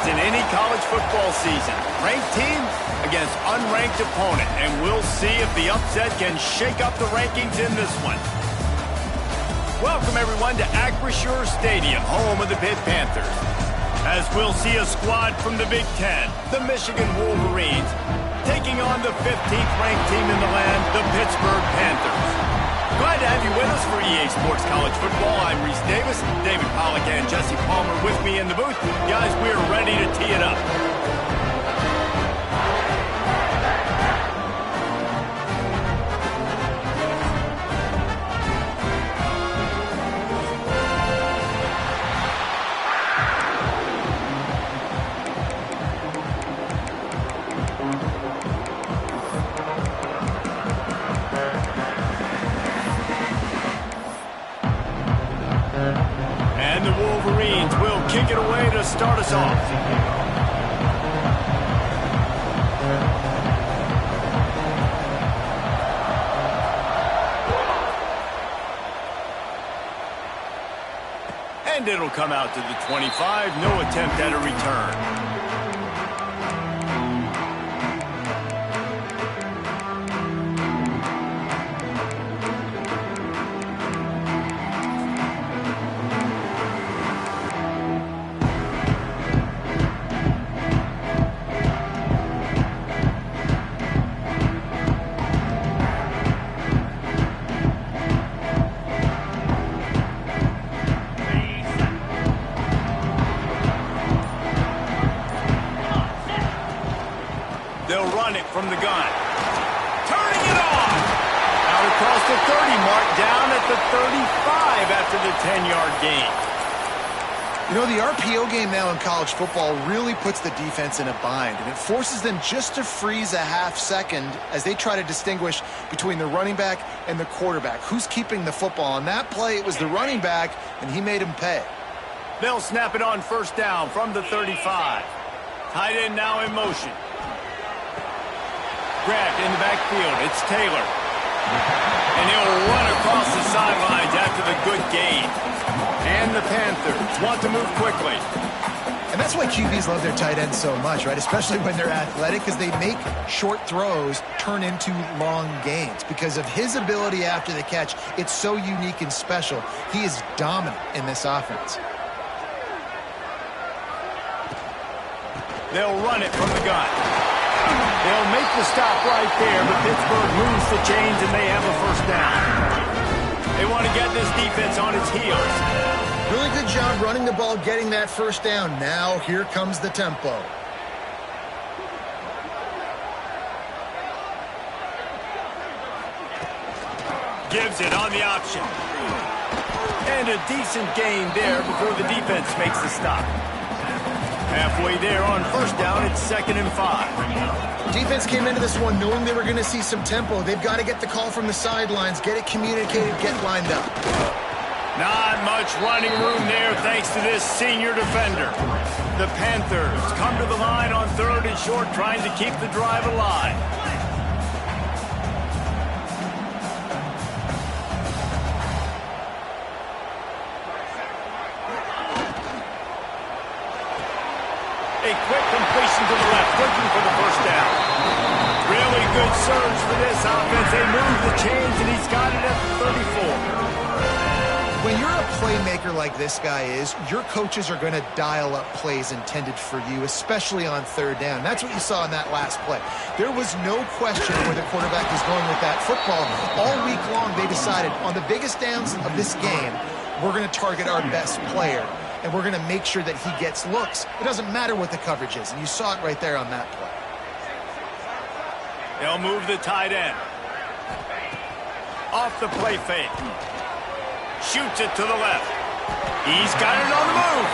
in any college football season. Ranked team against unranked opponent, and we'll see if the upset can shake up the rankings in this one. Welcome, everyone, to Acrisure Stadium, home of the Pitt Panthers. As we'll see a squad from the Big Ten, the Michigan Wolverines, taking on the 15th ranked team in the land, the Pittsburgh Panthers. Glad to have you with us for EA Sports College Football. I'm Reese Davis, David Pollack and Jesse Palmer with me in the booth. Guys, we're ready to tee it up. And the Wolverines will kick it away to start us off. And it'll come out to the 25. No attempt at a return. They'll run it from the gun. Turning it on. Out across the 30 mark, down at the 35 after the 10-yard gain. You know, the RPO game now in college football really puts the defense in a bind, and it forces them just to freeze a half second as they try to distinguish between the running back and the quarterback. Who's keeping the football? On that play, it was the running back, and he made him pay. They'll snap it on first down from the 35. Tight end now in motion. Grabbed in the backfield. It's Taylor. And he'll run across the sidelines after the good gain. And the Panthers want to move quickly. And that's why QBs love their tight ends so much, right? Especially when they're athletic, because they make short throws turn into long gains. Because of his ability after the catch, it's so unique and special. He is dominant in this offense. They'll run it from the gun. They'll make the stop right there, but Pittsburgh moves the chains and they have a first down. They want to get this defense on its heels. Really good job running the ball, getting that first down. Now here comes the tempo. Gives it on the option. And a decent gain there before the defense makes the stop. Halfway there on first down, it's 2nd and 5. Defense came into this one knowing they were going to see some tempo. They've got to get the call from the sidelines, get it communicated, get lined up. Not much running room there thanks to this senior defender. The Panthers come to the line on 3rd and short, trying to keep the drive alive. A quick completion to the left, looking for the first down. Really good surge for this offense. They move the chains, and he's got it at the 34. When you're a playmaker like this guy is, your coaches are going to dial up plays intended for you, especially on 3rd down. That's what you saw in that last play. There was no question where the quarterback was going with that football. All week long, they decided on the biggest downs of this game, we're going to target our best player. And we're going to make sure that he gets looks. It doesn't matter what the coverage is. And you saw it right there on that play. They'll move the tight end. Off the play fake. Shoots it to the left. He's got it on the move.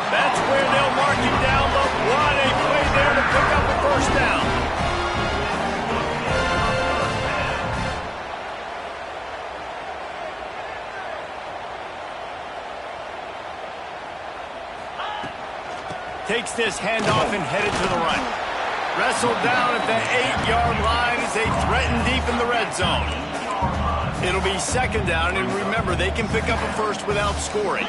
That's where they'll mark him down. But what a play there to pick up a first down. Takes this handoff and headed to the right. Wrestled down at the 8-yard line as they threaten deep in the red zone. It'll be 2nd down, and remember, they can pick up a first without scoring.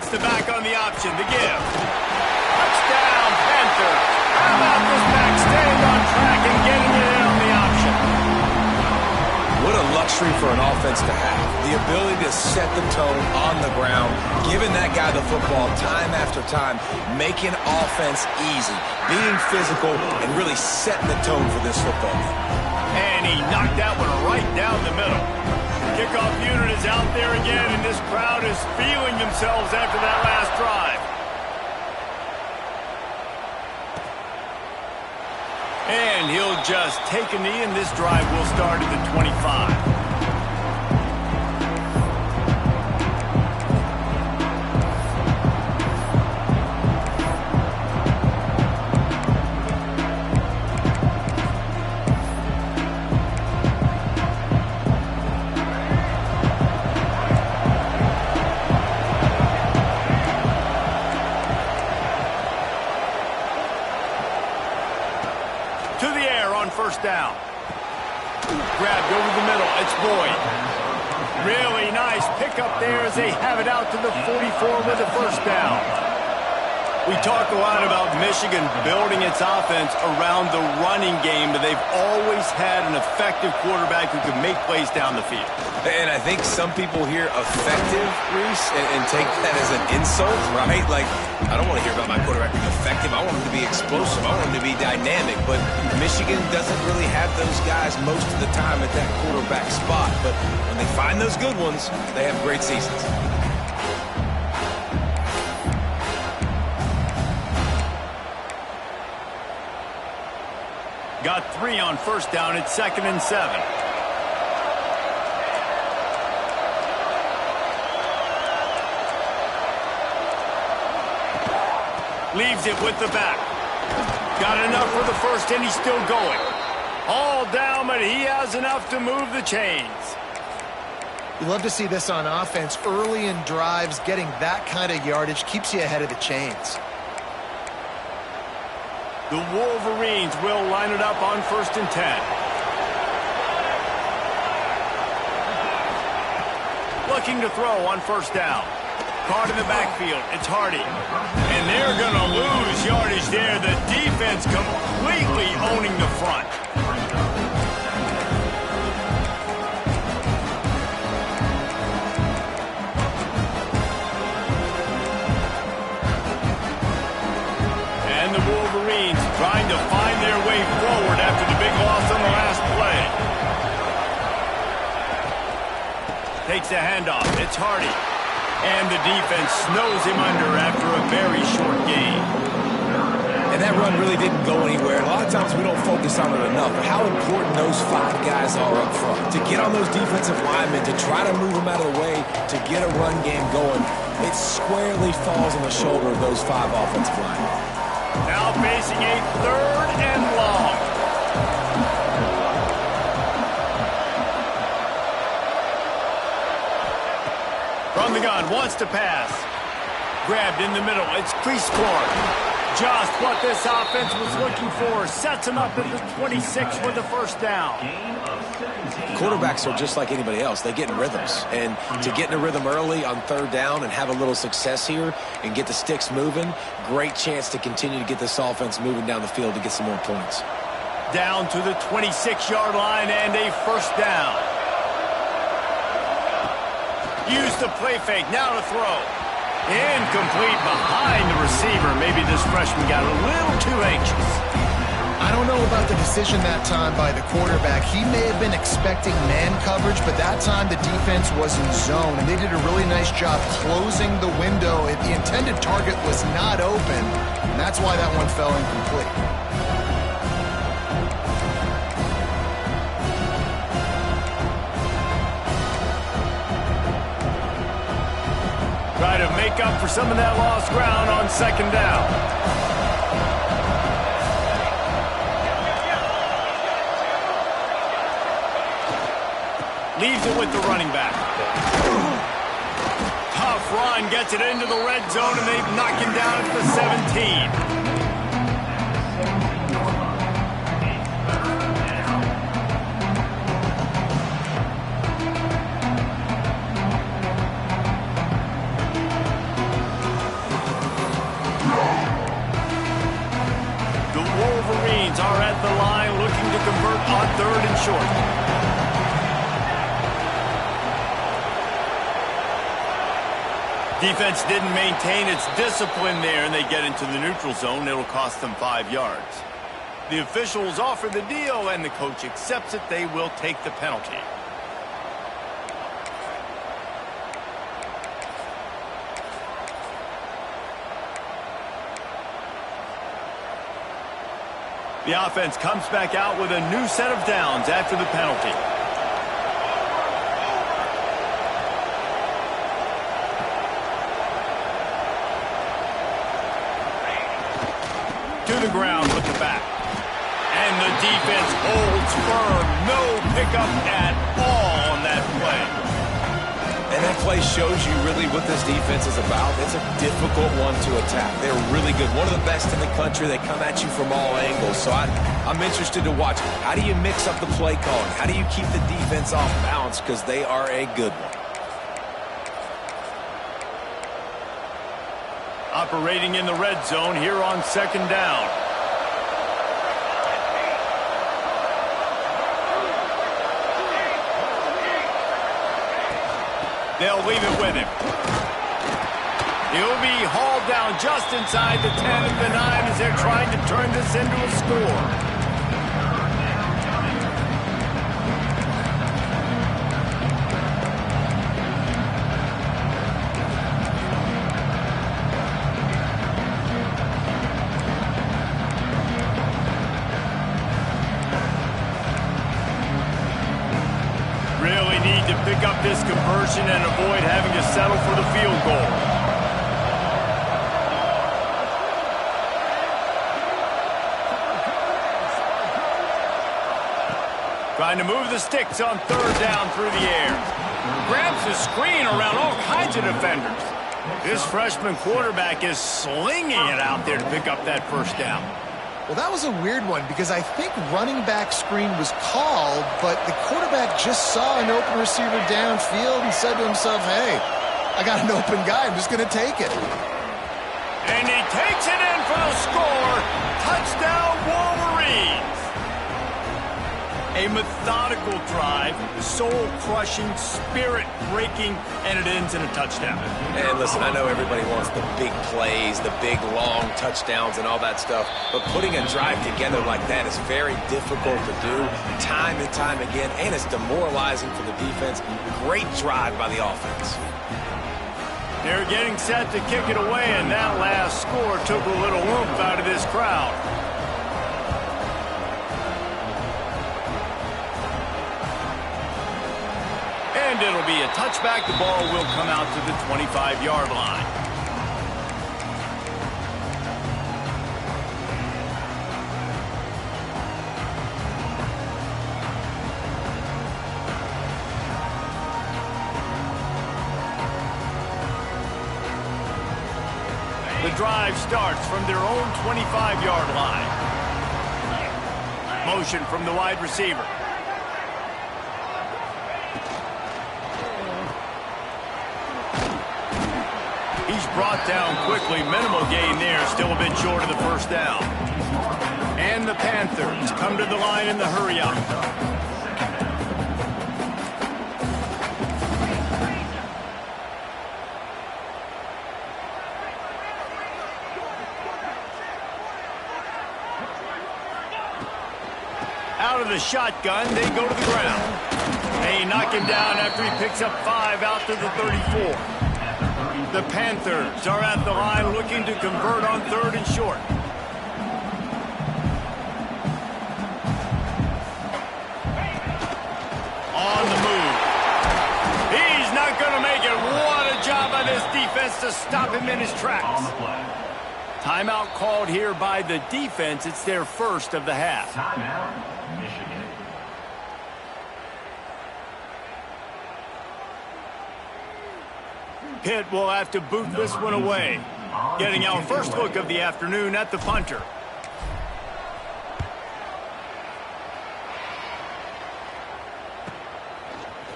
Gets the back on the option. The give. Touchdown, Panthers. How about this back staying on track and getting it in on the option? What a luxury for an offense to have. The ability to set the tone on the ground, giving that guy the football time after time, making offense easy, being physical, and really setting the tone for this football game. And he knocked that one right down the middle. Kickoff unit is out there again, and this crowd is feeling themselves after that last drive. And he'll just take a knee, and this drive will start at the 25. To the air on first down. Grabbed over the middle. It's Boyd. Really nice pickup there as they have it out to the 44 with the first down. We talk a lot about Michigan building its offense around the running game, but they've always had an effective quarterback who can make plays down the field. And I think some people hear effective, Reese, and take that as an insult, right? Like, I don't want to hear about my quarterback being effective. I want him to be explosive. I want him to be dynamic. But Michigan doesn't really have those guys most of the time at that quarterback spot. But when they find those good ones, they have great seasons. Got 3 on first down. It's 2nd and 7. Leaves it with the back. Got enough for the first, and he's still going. All down, but he has enough to move the chains. You love to see this on offense. Early in drives, getting that kind of yardage keeps you ahead of the chains. The Wolverines will line it up on 1st and 10. Looking to throw on first down. Caught in the backfield. It's Hardy. And they're going to lose yardage there. The defense completely owning the front. And the Wolverines trying to find their way forward after the big loss on the last play. Takes a handoff. It's Hardy. And the defense snows him under after a very short game. And that run really didn't go anywhere. A lot of times we don't focus on it enough, but how important those 5 guys are up front. To get on those defensive linemen, to try to move them out of the way, to get a run game going, it squarely falls on the shoulder of those 5 offensive linemen. Now facing a 3rd and long. From the gun, wants to pass. Grabbed in the middle. It's Cleescore. Just what this offense was looking for. Sets him up at the 26 for the first down. Quarterbacks are just like anybody else. They get in rhythms. And to get in a rhythm early on 3rd down and have a little success here and get the sticks moving, great chance to continue to get this offense moving down the field to get some more points. Down to the 26-yard line and a first down. Use the play fake. Now to throw. Incomplete behind the receiver. Maybe this freshman got a little too anxious. I don't know about the decision that time by the quarterback. He may have been expecting man coverage, but that time the defense was in zone, and they did a really nice job closing the window. The intended target was not open, and that's why that one fell incomplete. Try to make up for some of that lost ground on 2nd down. Leaves it with the running back. Tough run, gets it into the red zone, and they've knocked him down at the 17. Panthers are at the line looking to convert on 3rd and short. Defense didn't maintain its discipline there, and they get into the neutral zone. It'll cost them 5 yards. The officials offer the deal, and the coach accepts it. They will take the penalty. The offense comes back out with a new set of downs after the penalty. To the ground with the back. And the defense holds firm. No pickup at all on that play. And that play shows you really what this defense is about. It's a difficult one to attack. They're really good. One of the best in the country. They come at you from all angles. So I'm interested to watch. How do you mix up the play calling? How do you keep the defense off balance? Because they are a good one. Operating in the red zone here on 2nd down. They'll leave it with him. He'll be hauled down just inside the 10 of the 9 as they're trying to turn this into a score. Really need to pick up this conversion and avoid having to settle for the field goal. Trying to move the sticks on 3rd down through the air. Grabs the screen around all kinds of defenders. This freshman quarterback is slinging it out there to pick up that 1st down. Well, that was a weird one because I think running back screen was called, but the quarterback just saw an open receiver downfield and said to himself, hey, I got an open guy. I'm just going to take it. And he takes it in for the score. Touchdown, Wolverines. A methodical drive, soul-crushing, spirit-breaking, and it ends in a touchdown. And listen, I know everybody wants the big plays, the big, long touchdowns and all that stuff, but putting a drive together like that is very difficult to do time and time again, and it's demoralizing for the defense. Great drive by the offense. They're getting set to kick it away, and that last score took a little oomph out of this crowd. And it'll be a touchback. The ball will come out to the 25-yard line. The drive starts from their own 25-yard line. Motion from the wide receiver. He's brought down quickly. Minimal gain there. Still a bit short of the 1st down. And the Panthers come to the line in the hurry-up. Out of the shotgun, they go to the ground. They knock him down after he picks up 5 out to the 34. The Panthers are at the line looking to convert on 3rd and short. On the move. He's not going to make it. What a job by this defense to stop him in his tracks. Timeout called here by the defense. It's their 1st of the half. Timeout, Michigan. Pitt will have to boot this one away. Getting our first look of the afternoon at the punter.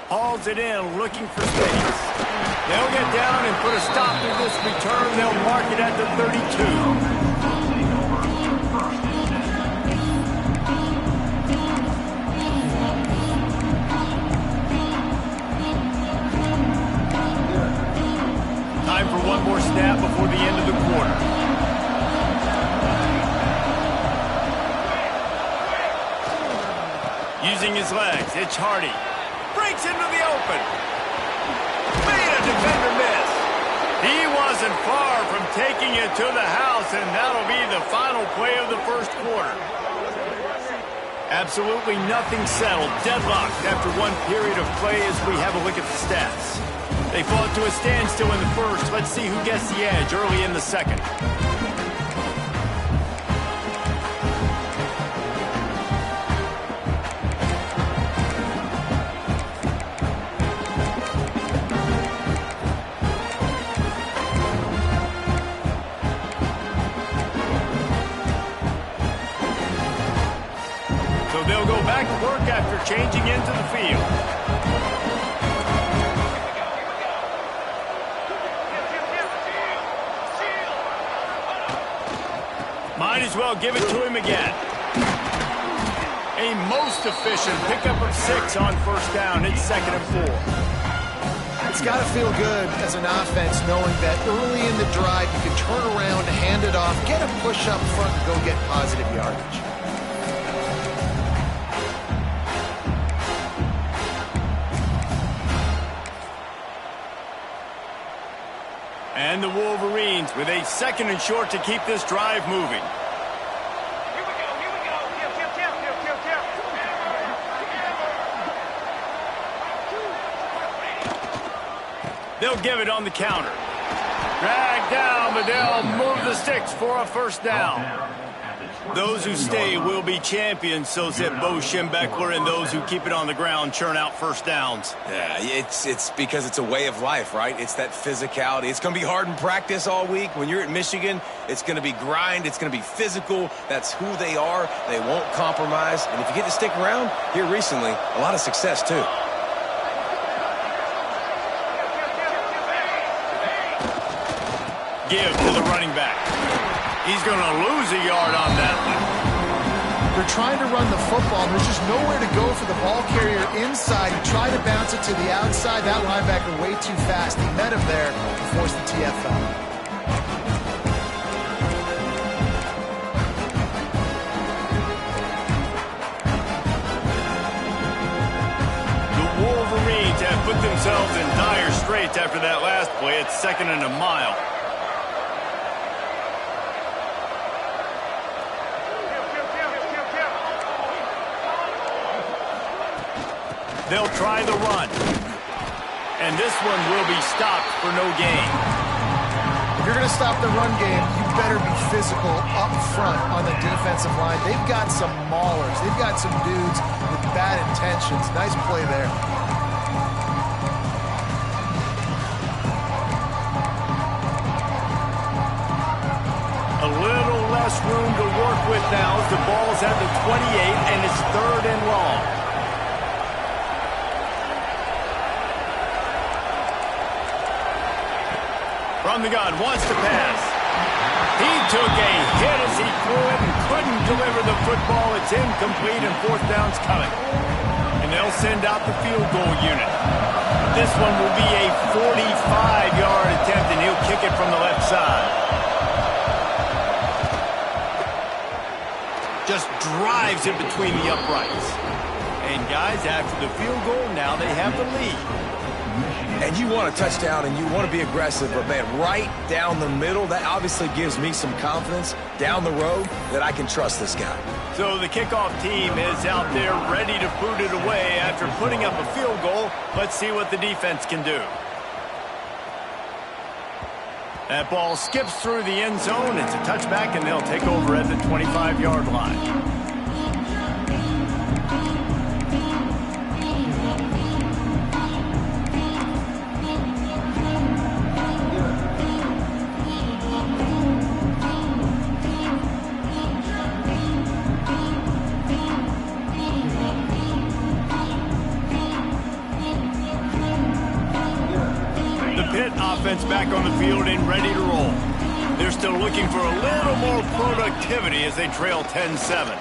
Hauls it in, looking for space. They'll get down and put a stop to this return. They'll mark it at the 32. using his legs. It's Hardy. Breaks into the open. Made a defender miss. He wasn't far from taking it to the house, and that'll be the final play of the first quarter. Absolutely nothing settled. Deadlocked after one period of play as we have a look at the stats. They fought to a standstill in the first. Let's see who gets the edge early in the second. So they'll go back to work after changing into the field. Might as well give it to him again. A most efficient pickup of 6 on first down. It's 2nd and 4. It's got to feel good as an offense knowing that early in the drive you can turn around, hand it off, get a push up front, and go get positive yardage. And the Wolverines with a 2nd and short to keep this drive moving. They'll give it on the counter. Dragged down, but they'll move the sticks for a first down. Those who stay will be champions, so said Bo Schembechler, and those who keep it on the ground churn out first downs. Yeah, it's because it's a way of life, right? It's that physicality. It's going to be hard in practice all week. When you're at Michigan, it's going to be grind. It's going to be physical. That's who they are. They won't compromise. And if you get to stick around, here recently, a lot of success, too. Give to the running back. He's going to lose a yard on that one. They're trying to run the football, and there's just nowhere to go for the ball carrier inside. He tried to bounce it to the outside. That linebacker way too fast. He met him there and forced the TFL. The Wolverines have put themselves in dire straits after that last play. It's 2nd and a mile. They'll try the run. And this one will be stopped for no gain. If you're going to stop the run game, you better be physical up front on the defensive line. They've got some maulers. They've got some dudes with bad intentions. Nice play there. A little less room to work with now as the ball's at the 28, and it's 3rd and long. From the gun, wants to pass. He took a hit as he threw it and couldn't deliver the football. It's incomplete and 4th down's coming. And they'll send out the field goal unit. This one will be a 45-yard attempt, and he'll kick it from the left side. Just drives it between the uprights. And guys, after the field goal, now they have the lead. And you want a touchdown and you want to be aggressive, but man, right down the middle, that obviously gives me some confidence down the road that I can trust this guy. So the kickoff team is out there ready to boot it away after putting up a field goal. Let's see what the defense can do. That ball skips through the end zone. It's a touchback, and they'll take over at the 25-yard line. Offense back on the field and ready to roll. They're still looking for a little more productivity as they trail 10-7.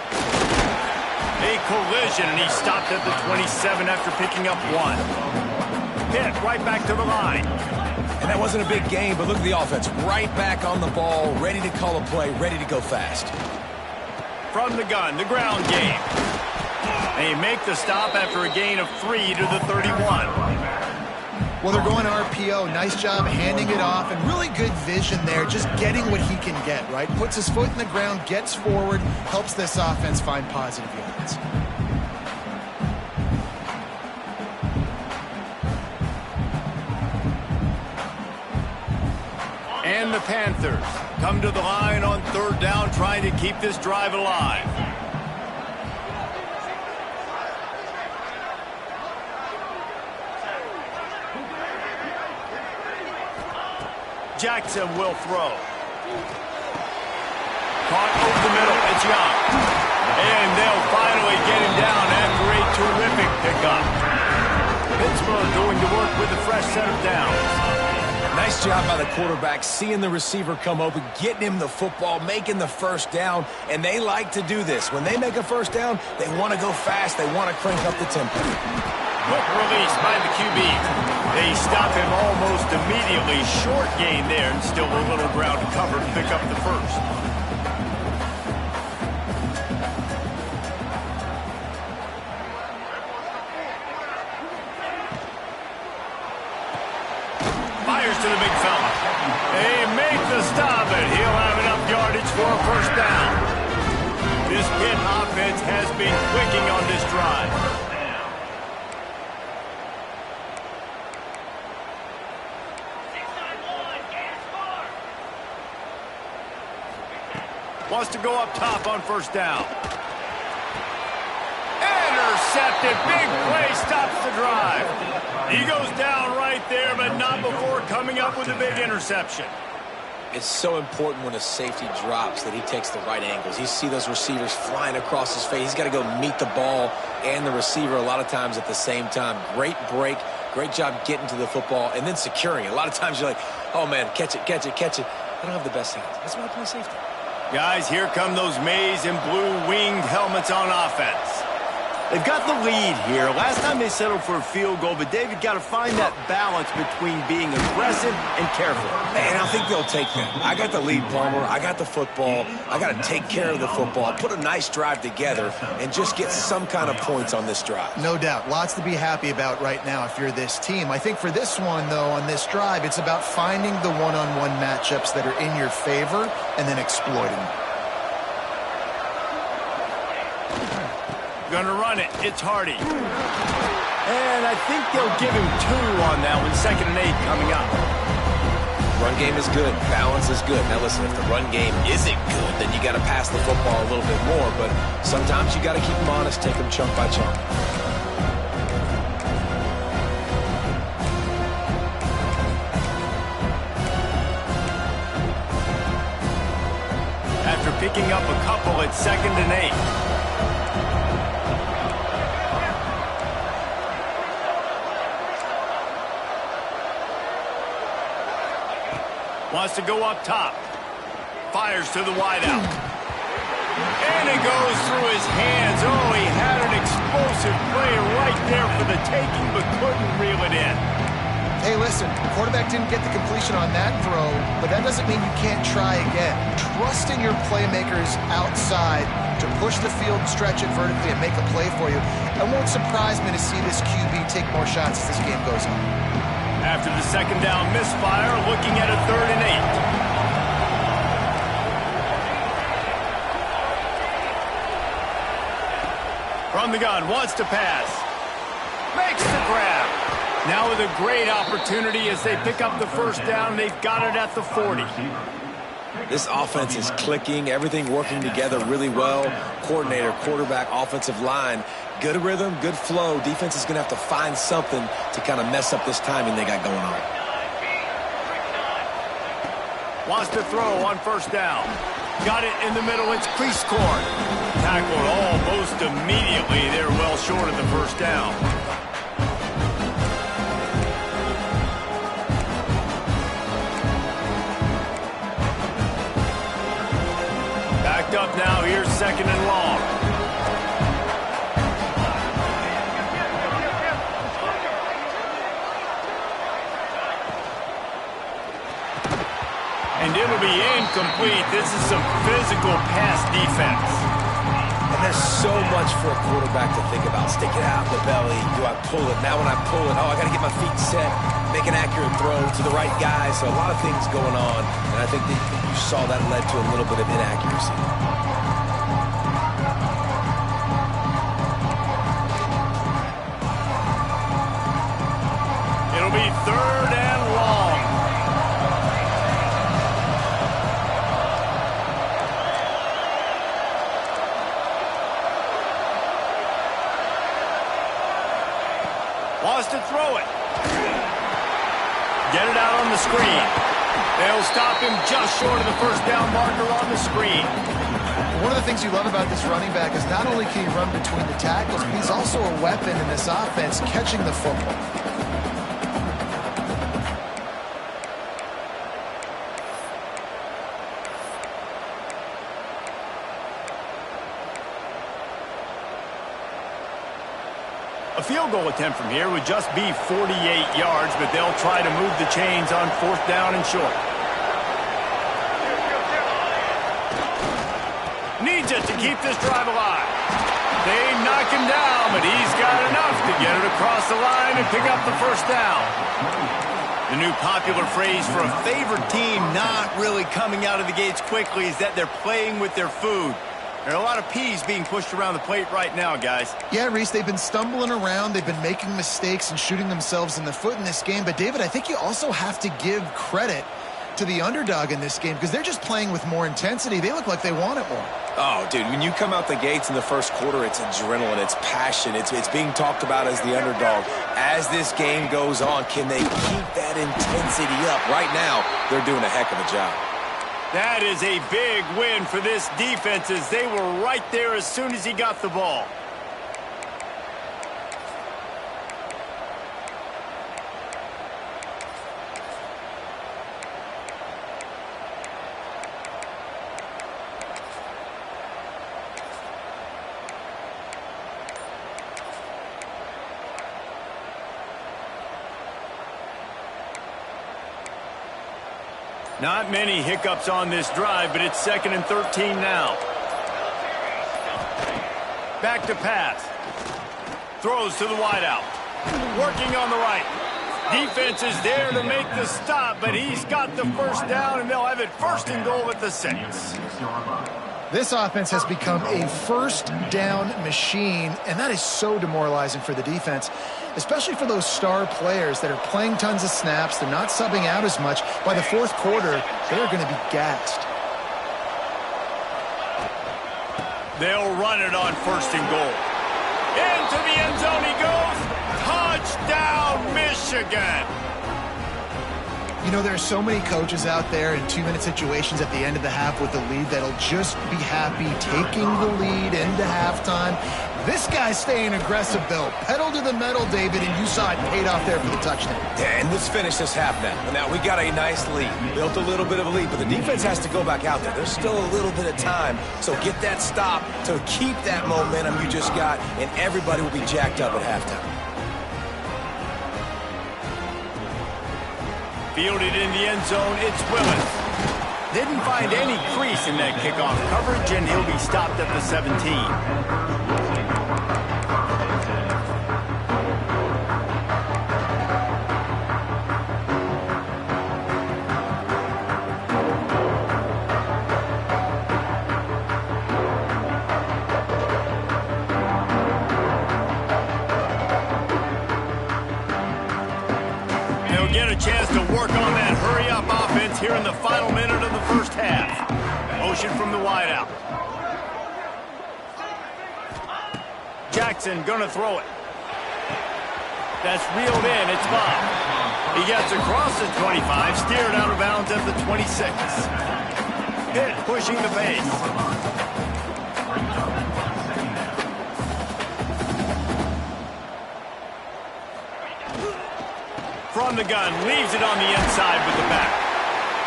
A collision, and he stopped at the 27 after picking up 1. Hit right back to the line. And that wasn't a big game, but look at the offense. Right back on the ball, ready to call a play, ready to go fast. From the gun, the ground game. They make the stop after a gain of 3 to the 31. Well, they're going RPO. Nice job handing it off, and really good vision there, just getting what he can get, right? Puts his foot in the ground, gets forward, helps this offense find positive yards. And the Panthers come to the line on 3rd down, trying to keep this drive alive. Jackson will throw. Caught over the middle. It's Young. And they'll finally get him down after a terrific pickup. Pittsburgh doing the work with a fresh set of downs. Nice job by the quarterback, seeing the receiver come open, getting him the football, making the first down, and they like to do this. When they make a first down, they want to go fast. They want to crank up the tempo. Quick release by the QB. They stop him almost immediately. Short gain there, and still a little ground to cover to pick up the first. Fires to the big fella. They make the stop, and he'll have enough yardage for a first down. This Pitt offense has been clicking on this drive. Wants to go up top on first down. Intercepted. Big play stops the drive. He goes down right there, but not before coming up with a big interception. It's so important when a safety drops that he takes the right angles. You see those receivers flying across his face. He's got to go meet the ball and the receiver a lot of times at the same time. Great break. Great job getting to the football and then securing it. A lot of times you're like, oh, man, catch it, catch it, catch it. I don't have the best hands. That's why I play safety. Guys, here come those maize and blue winged helmets on offense. They've got the lead here. Last time they settled for a field goal, but David got to find that balance between being aggressive and careful. And I think they'll take that. I got the lead, Palmer. I got the football. I got to take care of the football, put a nice drive together, and just get some kind of points on this drive. No doubt. Lots to be happy about right now if you're this team. I think for this one, though, on this drive, it's about finding the one-on-one matchups that are in your favor and then exploiting them. Gonna run it. It's Hardy. And I think they'll give him 2 on that one. 2nd and 8 coming up. Run game is good. Balance is good. Now listen, if the run game isn't good, then you got to pass the football a little bit more. But sometimes you got to keep them honest, take them chunk by chunk. After picking up a couple, it's 2nd and 8. Wants to go up top. Fires to the wideout. And it goes through his hands. Oh, he had an explosive play right there for the taking, but couldn't reel it in. Hey, listen, the quarterback didn't get the completion on that throw, but that doesn't mean you can't try again. Trust in your playmakers outside to push the field, stretch it vertically, and make a play for you. It won't surprise me to see this QB take more shots as this game goes on. After the 2nd down misfire, looking at a 3rd and 8. From the gun, wants to pass. Makes the grab. Now with a great opportunity as they pick up the first down. They've got it at the 40. This offense is clicking, everything working together really well. Coordinator, quarterback, offensive line. Good rhythm, good flow. Defense is going to have to find something to kind of mess up this timing they got going on. Wants to throw on first down. Got it in the middle. It's Creascorn. Tackled almost immediately. They're well short of the first down. Backed up now. Here's 2nd and long. And it'll be incomplete. This is some physical pass defense. And There's so much for a quarterback to think about. Stick it out in the belly. Do I pull it? Now when I pull it, oh, I got to get my feet set, make an accurate throw to the right guy. So a lot of things going on, and I think that you saw that led to a little bit of inaccuracy. It'll be 3rd and long. Wants to throw it. Get it out on the screen. They'll stop him just short of the first down marker on the screen. One of the things you love about this running back is not only can he run between the tackles, but he's also a weapon in this offense catching the football. A field goal attempt from here would just be 48 yards, but they'll try to move the chains on 4th down and short. Needs it to keep this drive alive. They knock him down, but he's got enough to get it across the line and pick up the first down. The new popular phrase for a favored team not really coming out of the gates quickly is that they're playing with their food. There are a lot of peas being pushed around the plate right now, guys. Yeah, Reese, they've been stumbling around. They've been making mistakes and shooting themselves in the foot in this game. But, David, I think you also have to give credit to the underdog in this game because they're just playing with more intensity. They look like they want it more. Oh, dude, when you come out the gates in the first quarter, it's adrenaline, it's passion, it's being talked about as the underdog. As this game goes on, can they keep that intensity up? Right now, they're doing a heck of a job. That is a big win for this defense as they were right there as soon as he got the ball. Not many hiccups on this drive, but it's 2nd and 13 now. Back to pass. Throws to the wideout. Working on the right. Defense is there to make the stop, but he's got the first down, and they'll have it 1st and goal at the 6. This offense has become a first down machine, and that is so demoralizing for the defense, especially for those star players that are playing tons of snaps. They're not subbing out as much. By the 4th quarter, they're going to be gassed. They'll run it on 1st and goal. Into the end zone he goes. Touchdown, Michigan. You know, there are so many coaches out there in 2-minute situations at the end of the half with the lead that'll just be happy taking the lead into halftime. This guy's staying aggressive, though. Pedal to the metal, David, and you saw it paid off there for the touchdown. Yeah, and let's finish this half now. Now, we got a nice lead. Built a little bit of a lead, but the defense has to go back out there. There's still a little bit of time, so get that stop to keep that momentum you just got, and everybody will be jacked up at halftime. Fielded in the end zone, it's Willis. Didn't find any crease in that kickoff coverage, and he'll be stopped at the 17. Get a chance to work on that hurry-up offense here in the final minute of the first half. Motion from the wideout. Jackson gonna throw it. That's reeled in. It's Bob. He gets across the 25, steered out of bounds at the 26. Pitt pushing the pace. From the gun, leaves it on the inside with the back.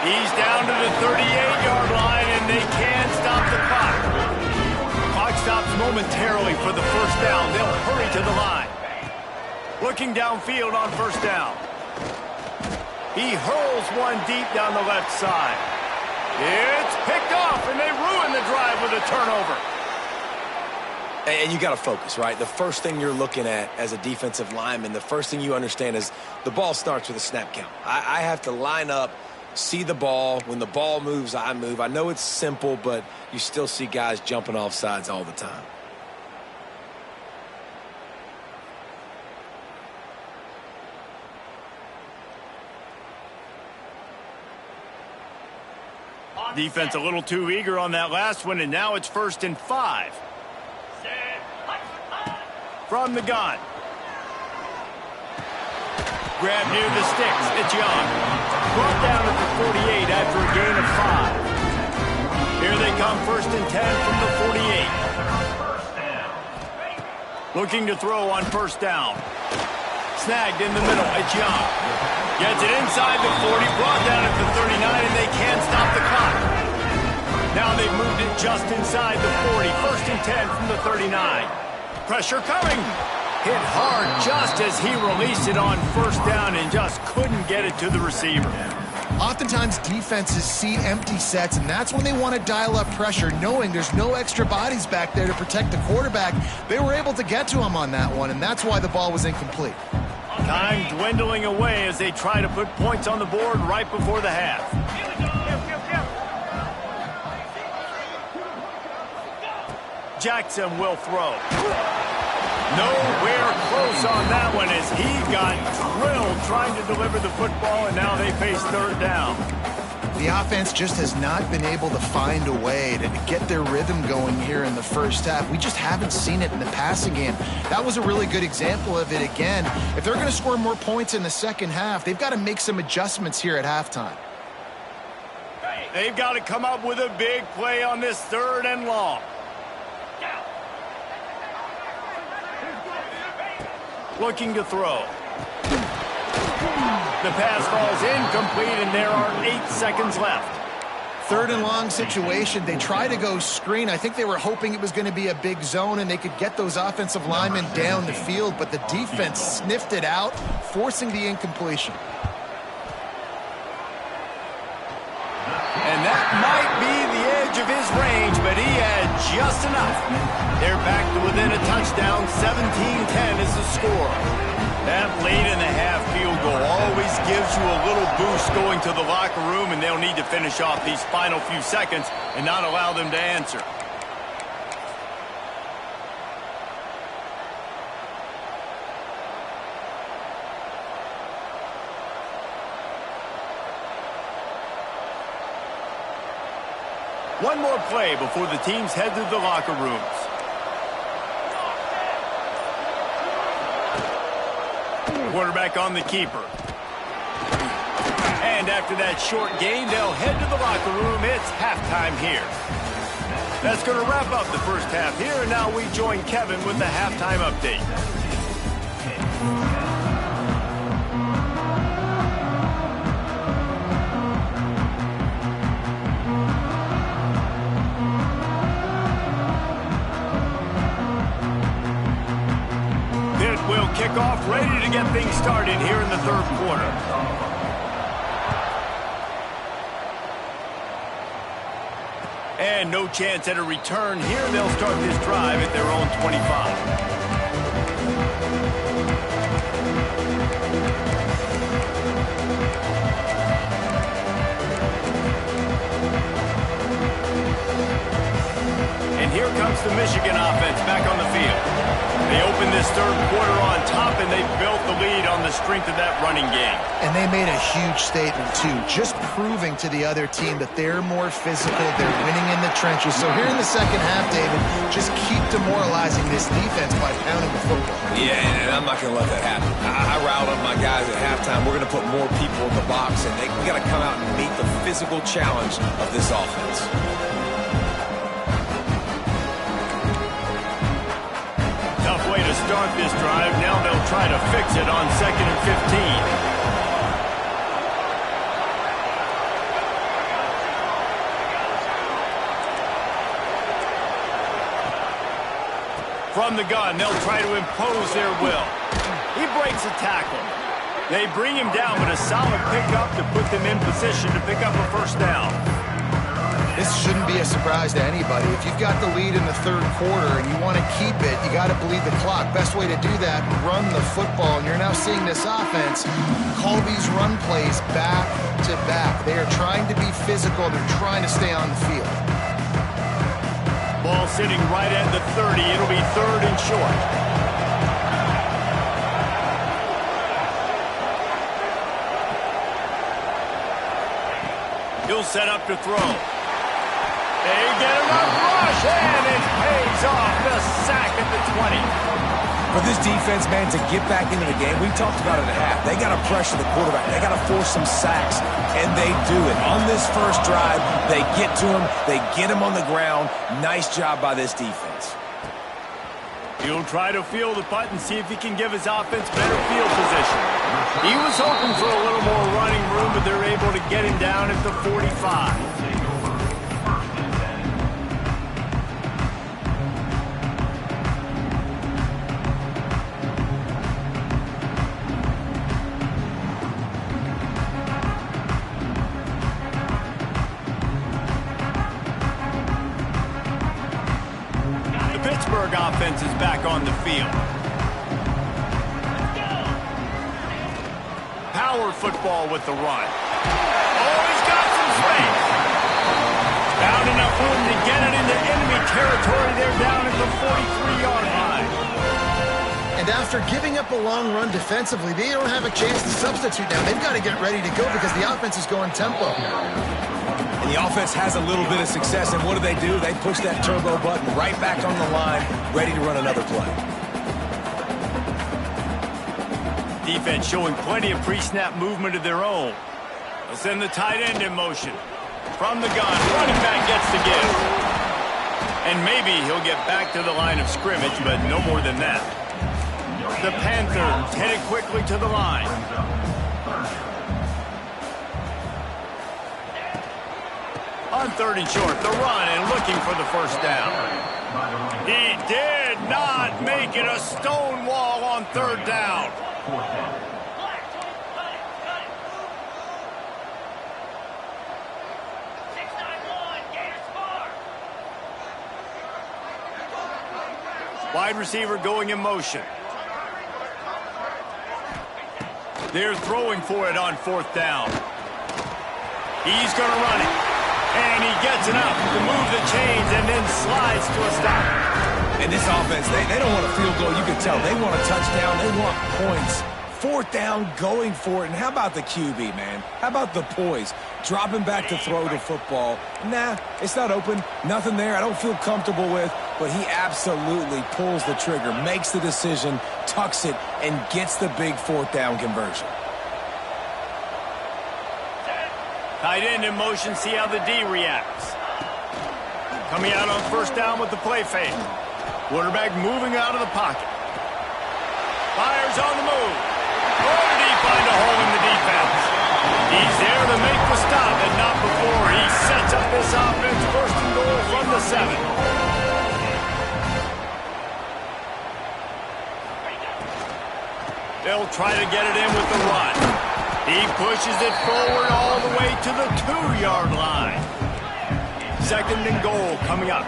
He's down to the 38-yard line, and they can't stop the clock. Clock stops momentarily for the first down. They'll hurry to the line. Looking downfield on first down. He hurls one deep down the left side. It's picked off, and they ruin the drive with a turnover. And you got to focus, right? The first thing you're looking at as a defensive lineman, the first thing you understand is the ball starts with a snap count. I have to line up, see the ball. When the ball moves, I move. I know it's simple, but you still see guys jumping off sides all the time. Defense a little too eager on that last one, and now it's 1st and 5. From the gun. Grab near the sticks. It's Young. Brought down at the 48 after a gain of 5. Here they come, 1st and 10 from the 48. Looking to throw on 1st down. Snagged in the middle. It's Young. Gets it inside the 40. Brought down at the 39, and they can't stop the clock. Now they've moved it just inside the 40. 1st and 10 from the 39. Pressure coming. Hit hard just as he released it on 1st down and just couldn't get it to the receiver. Oftentimes defenses see empty sets, and that's when they want to dial up pressure, knowing there's no extra bodies back there to protect the quarterback. They were able to get to him on that one, and that's why the ball was incomplete. Time dwindling away as they try to put points on the board right before the half. Jackson will throw. Nowhere close on that one as he got drilled trying to deliver the football, and now they face 3rd down. The offense just has not been able to find a way to get their rhythm going here in the first half. We just haven't seen it in the passing game. That was a really good example of it again. If they're going to score more points in the second half, they've got to make some adjustments here at halftime. They've got to come up with a big play on this 3rd and long. Looking to throw. The pass falls incomplete, and there are 8 seconds left. 3rd and long situation. They try to go screen. I think they were hoping it was going to be a big zone and they could get those offensive linemen down the field, but the defense sniffed it out, forcing the incompletion. And that might be the edge of his range, but he had just enough. They're back to within a touchdown. 17-10 is the score. That late in the half field goal always gives you a little boost going to the locker room, and they'll need to finish off these final few seconds and not allow them to answer. One more play before the teams head to the locker rooms. Quarterback on the keeper. And after that short gain, they'll head to the locker room. It's halftime here. That's going to wrap up the first half here, and now we join Kevin with the halftime update. Will kick off, ready to get things started here in the 3rd quarter. And no chance at a return here. They'll start this drive at their own 25. And here comes the Michigan offense back on the field. They open this 3rd quarter on top, and they've built the lead on the strength of that running game. And they made a huge statement, too, just proving to the other team that they're more physical, they're winning in the trenches. So here in the second half, David, just keep demoralizing this defense by pounding the football. Yeah, and I'm not going to let that happen. I riled up my guys at halftime. We're going to put more people in the box, and we got to come out and meet the physical challenge of this offense. Tough way to start this drive. Now they'll try to fix it on 2nd and 15. From the gun, they'll try to impose their will. He breaks a tackle. They bring him down, but a solid pickup to put them in position to pick up a 1st down. This shouldn't be a surprise to anybody. If you've got the lead in the third quarter and you want to keep it, you got to bleed the clock. Best way to do that, run the football. And you're now seeing this offense call these run plays back to back. They are trying to be physical. They're trying to stay on the field. Ball sitting right at the 30. It'll be third and short. He'll set up to throw. They get him up rush, and it pays off. The sack at the 20. For this defense, man, to get back into the game, we talked about it at half. They got to pressure the quarterback. They got to force some sacks, and they do it. On this first drive, they get to him. They get him on the ground. Nice job by this defense. He'll try to field the punt and see if he can give his offense better field position. He was hoping for a little more running room, but they're able to get him down at the 45. Pittsburgh offense is back on the field. Power football with the run. Oh, he's got some space. Found enough room to get it into enemy territory. They're down at the 43-yard line. And after giving up a long run defensively, they don't have a chance to substitute now. They've got to get ready to go because the offense is going tempo. And the offense has a little bit of success, and what do? They push that turbo button right back on the line, ready to run another play. Defense showing plenty of pre-snap movement of their own. They'll send the tight end in motion. From the gun, running back gets the give. And maybe he'll get back to the line of scrimmage, but no more than that. The Panthers headed quickly to the line. On third and short, the run and looking for the first down. He did not make it a stone wall on third down. Wide receiver going in motion. They're throwing for it on fourth down. He's going to run it. And he gets enough to move the chains and then slides to a stop. And this offense, they don't want a field goal. You can tell. They want a touchdown. They want points. Fourth down, going for it. And how about the QB, man? How about the poise? Dropping back to throw the football. Nah, it's not open. Nothing there I don't feel comfortable with. But he absolutely pulls the trigger, makes the decision, tucks it, and gets the big fourth down conversion. Tight end in motion, see how the D reacts. Coming out on first down with the play fake. Quarterback moving out of the pocket. Fires on the move. Oh, did he find a hole in the defense? He's there to make the stop, and not before. He sets up this offense first and goal from the 7. They'll try to get it in with the run. He pushes it forward all the way to the 2-yard line. Second and goal coming up.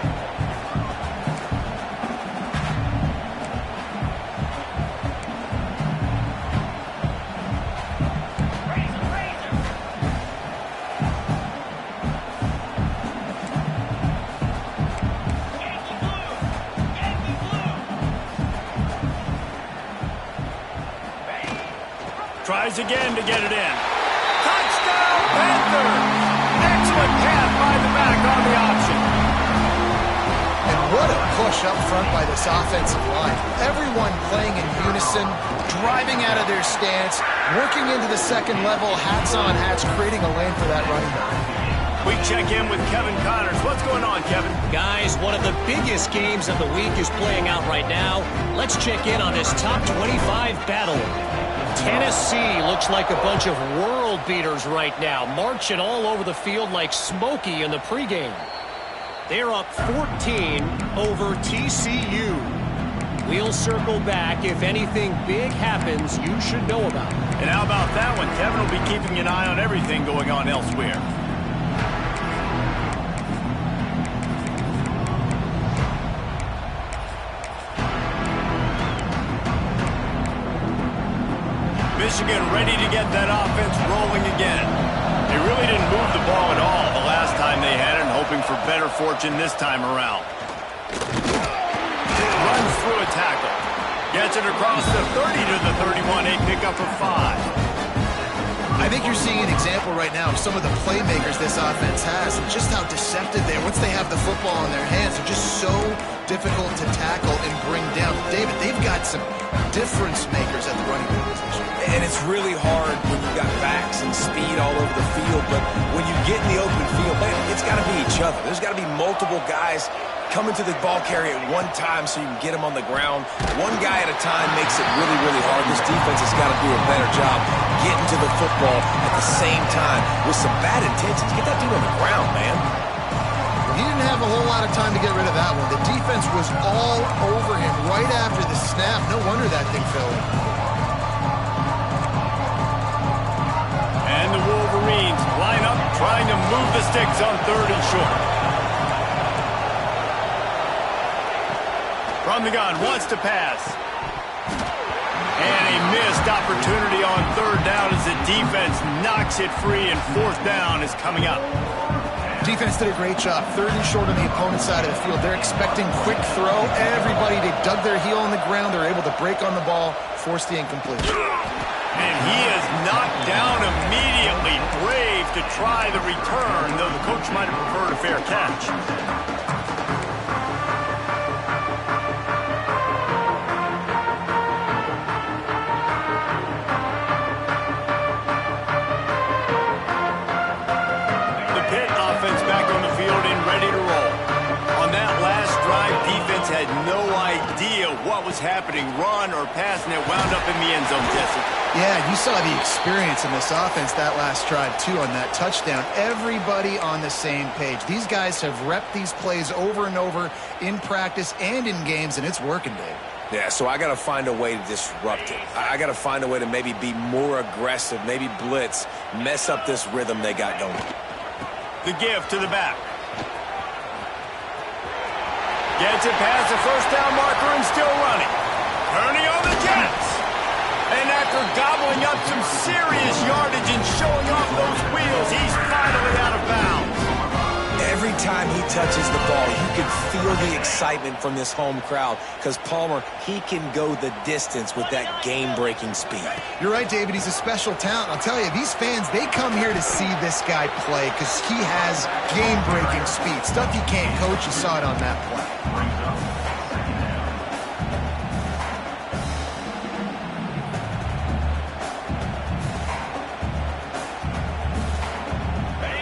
Tries again to get it in. Touchdown, Panthers! Excellent pass by the back on the option. And what a push up front by this offensive line. Everyone playing in unison, driving out of their stance, working into the second level, hats on hats, creating a lane for that running back. We check in with Kevin Connors. What's going on, Kevin? Guys, one of the biggest games of the week is playing out right now. Let's check in on this top 25 battle. Tennessee looks like a bunch of world beaters right now, marching all over the field like Smokey in the pregame. They're up 14 over TCU. We'll circle back. If anything big happens, you should know about it. And how about that one? Kevin will be keeping an eye on everything going on elsewhere. Michigan ready to get that offense rolling again. They really didn't move the ball at all the last time they had it, and hoping for better fortune this time around. Runs through a tackle. Gets it across the 30 to the 31, a pickup of 5. I think you're seeing an example right now of some of the playmakers this offense has and just how deceptive they are. Once they have the football in their hands, they're just so difficult to tackle and bring down. David, they've got some difference makers at the running back position. And it's really hard when you've got backs and speed all over the field, but when you get in the open field, man, it's got to be each other. There's got to be multiple guys coming to the ball carrier at one time so you can get him on the ground. One guy at a time makes it really, really hard. This defense has got to do a better job getting to the football at the same time with some bad intentions. Get that dude on the ground, man. He didn't have a whole lot of time to get rid of that one. The defense was all over him right after the snap. No wonder that thing fell in. And the Wolverines line up, trying to move the sticks on 3rd and short. From the gun, wants to pass. And a missed opportunity on 3rd down as the defense knocks it free, and 4th down is coming up. Defense did a great job. 3rd and short on the opponent's side of the field. They're expecting quick throw. Everybody, they dug their heel on the ground. They're able to break on the ball, force the incompletion. And he is knocked down immediately. Brave to try the return, though the coach might have preferred a fair catch. Had no idea what was happening, run or pass, and it wound up in the end zone, Jesse. Yeah, you saw the experience in this offense that last drive, too, on that touchdown. Everybody on the same page. These guys have repped these plays over and over in practice and in games, and it's working, Dave. Yeah, so I got to find a way to disrupt it. I got to find a way to maybe be more aggressive, maybe blitz, mess up this rhythm they got going. The give to the back. Gets it past the 1st down marker and still running. Turning on the Jets. And after gobbling up some serious yardage and showing off those wheels, he's finally out of bounds. Every time he touches the ball, you can feel the excitement from this home crowd because Palmer, he can go the distance with that game-breaking speed. You're right, David. He's a special talent. I'll tell you, these fans, they come here to see this guy play because he has game-breaking speed. Stuff you can't coach. You saw it on that play.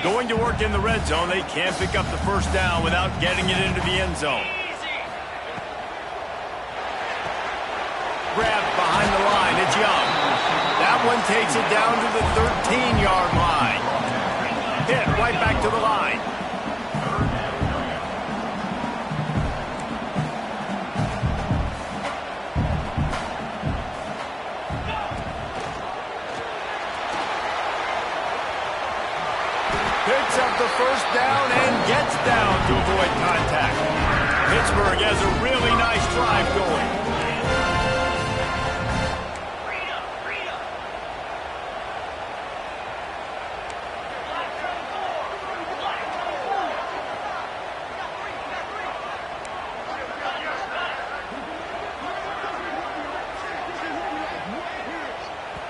Going to work in the red zone, they can't pick up the 1st down without getting it into the end zone. Grabbed behind the line, it's Young. That one takes it down to the 13-yard line. Hit right back to the line. Picks up the 1st down and gets down to avoid contact. Pittsburgh has a really nice drive going.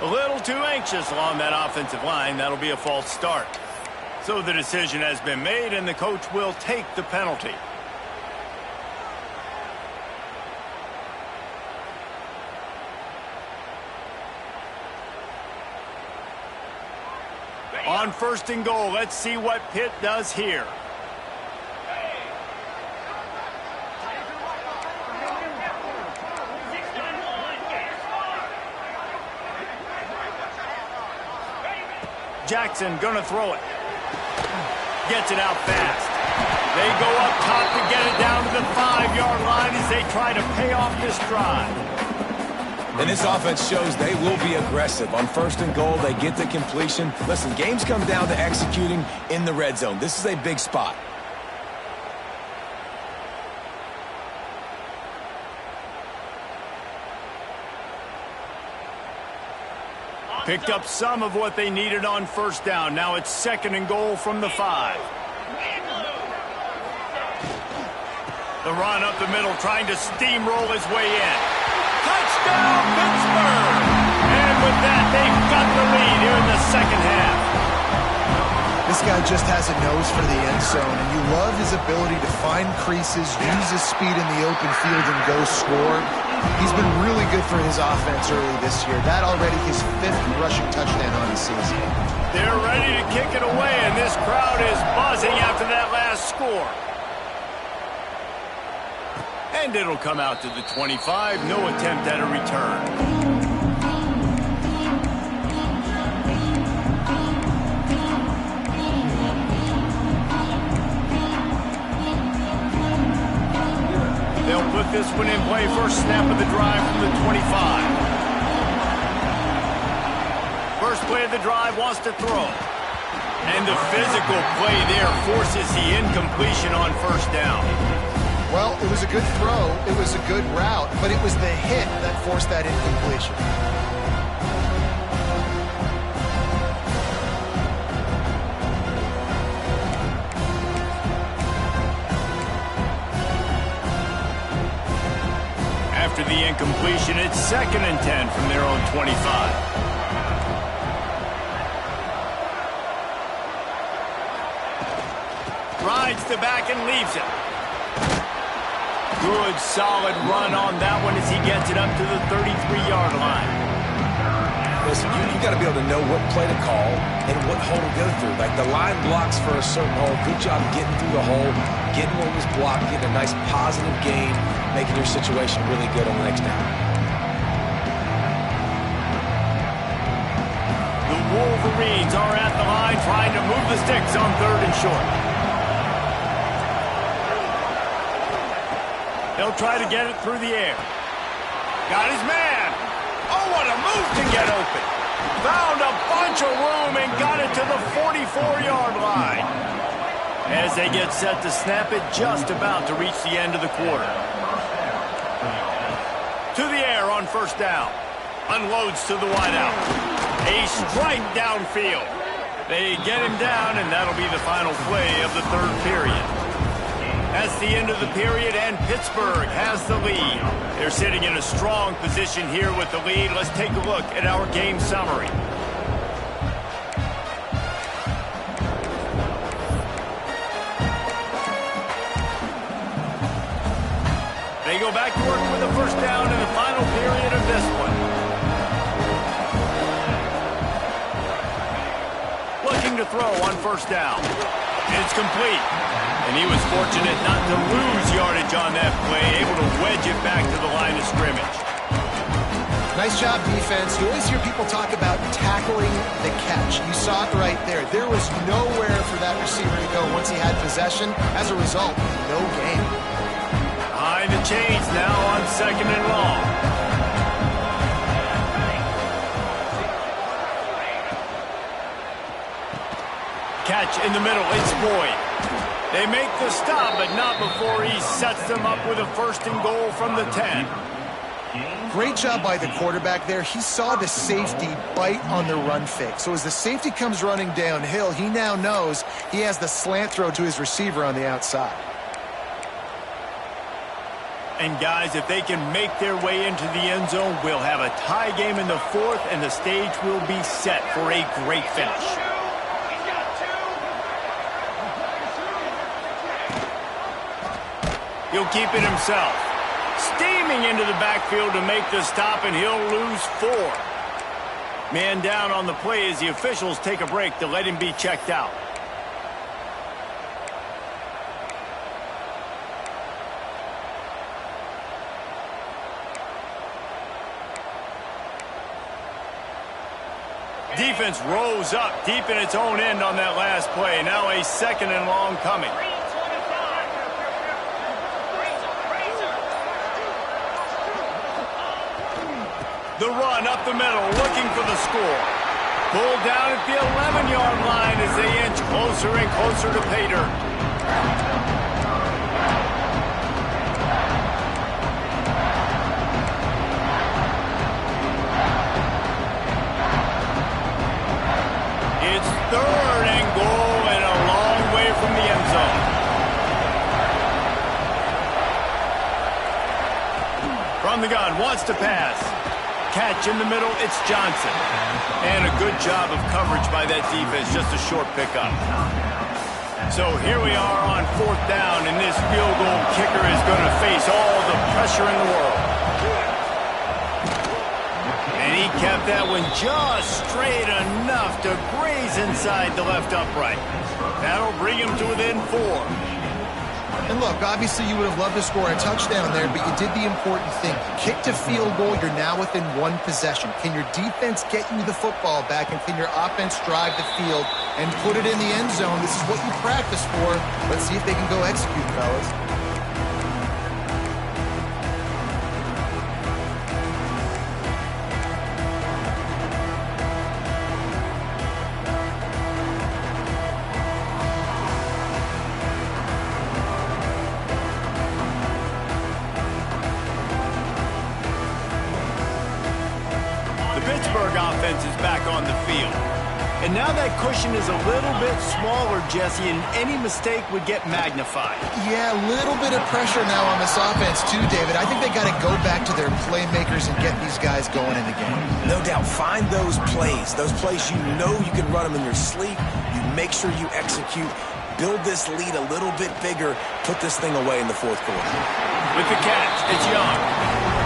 A little too anxious along that offensive line. That'll be a false start. So the decision has been made, and the coach will take the penalty. On 1st and goal, let's see what Pitt does here. Jackson gonna throw it. Gets it out fast. They go up top to get it down to the 5-yard line as they try to pay off this drive. And this offense shows they will be aggressive. On 1st and goal, they get the completion. Listen, games come down to executing in the red zone. This is a big spot. Picked up some of what they needed on first down. Now it's 2nd and goal from the 5. The run up the middle, trying to steamroll his way in. Touchdown, Pittsburgh! And with that, they've got the lead here in the second half. This guy just has a nose for the end zone, and you love his ability to find creases, use his speed in the open field, and go score. He's been really good for his offense early this year. That already his 5th rushing touchdown on the season. They're ready to kick it away, and this crowd is buzzing after that last score. And it'll come out to the 25. No attempt at a return. They'll put this one in play. First snap of the drive from the 25. First play of the drive, wants to throw. And the physical play there forces the incompletion on first down. Well, it was a good throw. It was a good route, but it was the hit that forced that incompletion. After the incompletion, it's 2nd and 10 from their own 25. Rides the back and leaves it. Good, solid run on that one as he gets it up to the 33-yard line. Listen, you got to be able to know what play to call and what hole to go through. Like the line blocks for a certain hole. Good job getting through the hole, getting what was blocked, getting a nice positive gain, making your situation really good on the next down. The Wolverines are at the line trying to move the sticks on 3rd and short. They'll try to get it through the air. Got his man. Oh, what a move to get open. Found a bunch of room and got it to the 44-yard line. As they get set to snap it, just about to reach the end of the quarter. To the air on first down. Unloads to the wideout. A strike downfield. They get him down, and that'll be the final play of the 3rd period. That's the end of the period, and Pittsburgh has the lead. They're sitting in a strong position here with the lead. Let's take a look at our game summary. They go back to work with the first down in the final period of this one. Looking to throw on first down. It's complete. And he was fortunate not to lose yardage on that play, able to wedge it back to the line of scrimmage. Nice job, defense. You always hear people talk about tackling the catch. You saw it right there. There was nowhere for that receiver to go once he had possession. As a result, no gain. Behind the chains now on 2nd and long. Catch in the middle. It's Boyd. They make the stop, but not before he sets them up with a 1st and goal from the 10. Great job by the quarterback there. He saw the safety bite on the run fake. So as the safety comes running downhill, he now knows he has the slant throw to his receiver on the outside. And guys, if they can make their way into the end zone, we'll have a tie game in the 4th, and the stage will be set for a great finish. He'll keep it himself. Steaming into the backfield to make the stop, and he'll lose 4. Man down on the play as the officials take a break to let him be checked out. Defense rose up deep in its own end on that last play. Now a 2nd and long coming. The run up the middle, looking for the score. Pulled down at the 11-yard line as they inch closer and closer to pay dirt. From the gun, wants to pass. Catch in the middle, it's Johnson. And a good job of coverage by that defense, just a short pickup. So here we are on 4th down, and this field goal kicker is going to face all the pressure in the world. And he kept that one just straight enough to graze inside the left upright. That'll bring him to within 4. And look, obviously you would have loved to score a touchdown there, but you did the important thing. Kicked a field goal, you're now within 1 possession. Can your defense get you the football back, and can your offense drive the field and put it in the end zone? This is what you practice for. Let's see if they can go execute, fellas. Pittsburgh offense is back on the field. And now that cushion is a little bit smaller, Jesse, and any mistake would get magnified. Yeah, a little bit of pressure now on this offense too, David. I think they got to go back to their playmakers and get these guys going in the game. No doubt. Find those plays you know you can run them in your sleep. You make sure you execute. Build this lead a little bit bigger. Put this thing away in the 4th quarter. With the catch, it's Young.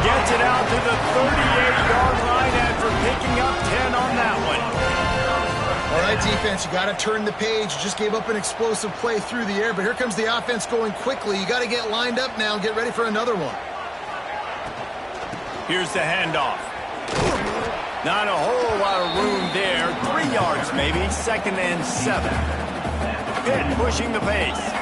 Gets it out to the 38-yard line after picking up 10 on that one. All right, defense, you got to turn the page. You just gave up an explosive play through the air, but here comes the offense going quickly. You got to get lined up now and get ready for another one. Here's the handoff. Not a whole lot of room there. 3 yards maybe, 2nd and 7. Pitt pushing the pace.